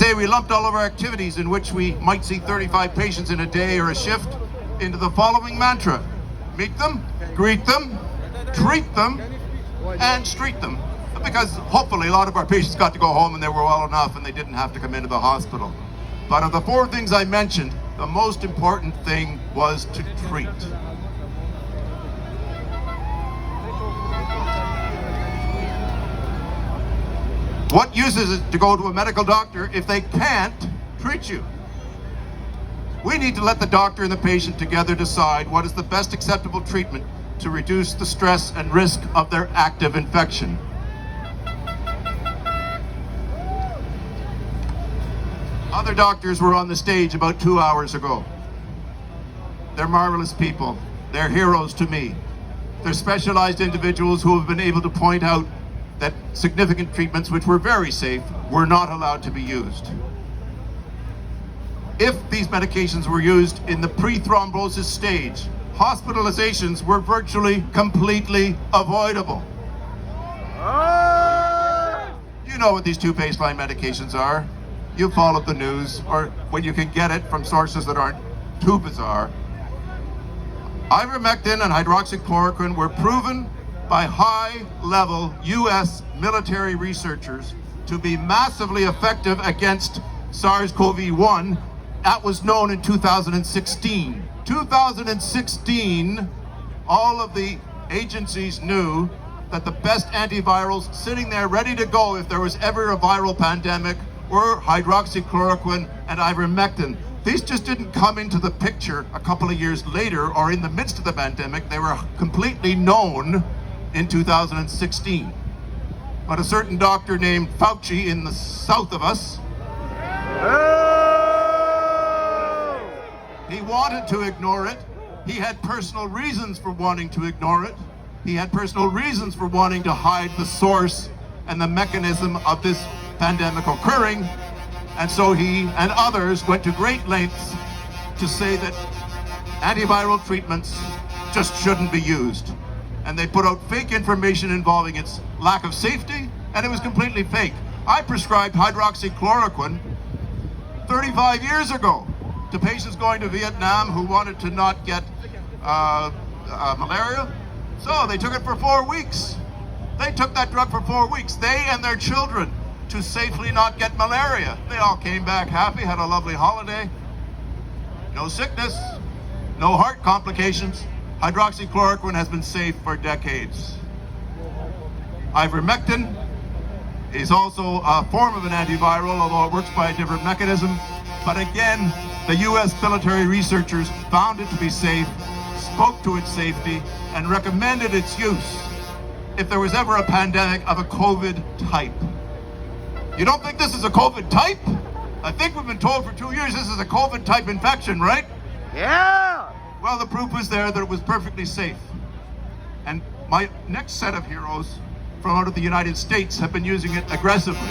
say we lumped all of our activities in which we might see 35 patients in a day or a shift into the following mantra: meet them, greet them, treat them, and street them. Because hopefully a lot of our patients got to go home and they were well enough and they didn't have to come into the hospital. But of the four things I mentioned, the most important thing was to treat. What use is it to go to a medical doctor if they can't treat you? We need to let the doctor and the patient together decide what is the best acceptable treatment to reduce the stress and risk of their active infection. Other doctors were on the stage about 2 hours ago. They're marvelous people. They're heroes to me. They're specialized individuals who have been able to point out that significant treatments, which were very safe, were not allowed to be used. If these medications were used in the pre-thrombosis stage, hospitalizations were virtually completely avoidable. You know what these two baseline medications are. You followed the news, or when you can get it from sources that aren't too bizarre. Ivermectin and hydroxychloroquine were proven by high-level US military researchers to be massively effective against SARS-CoV-1. That was known in 2016. 2016, all of the agencies knew that the best antivirals sitting there ready to go if there was ever a viral pandemic were hydroxychloroquine and ivermectin. These just didn't come into the picture a couple of years later or in the midst of the pandemic. They were completely known in 2016. But a certain doctor named Fauci in the south of us, he wanted to ignore it. He had personal reasons for wanting to ignore it. He had personal reasons for wanting to hide the source and the mechanism of this pandemic occurring, and so he and others went to great lengths to say that antiviral treatments just shouldn't be used. And they put out fake information involving its lack of safety, and it was completely fake. I prescribed hydroxychloroquine 35 years ago to patients going to Vietnam who wanted to not get malaria. So they took it for 4 weeks. They took that drug for 4 weeks, they and their children, to safely not get malaria. They all came back happy, had a lovely holiday. No sickness, no heart complications. Hydroxychloroquine has been safe for decades. Ivermectin is also a form of an antiviral, although it works by a different mechanism. But again, the US military researchers found it to be safe, spoke to its safety, and recommended its use if there was ever a pandemic of a COVID type. You don't think this is a COVID type? I think we've been told for 2 years this is a COVID type infection, right? Yeah! Well, the proof was there that it was perfectly safe. And my next set of heroes from out of the United States have been using it aggressively.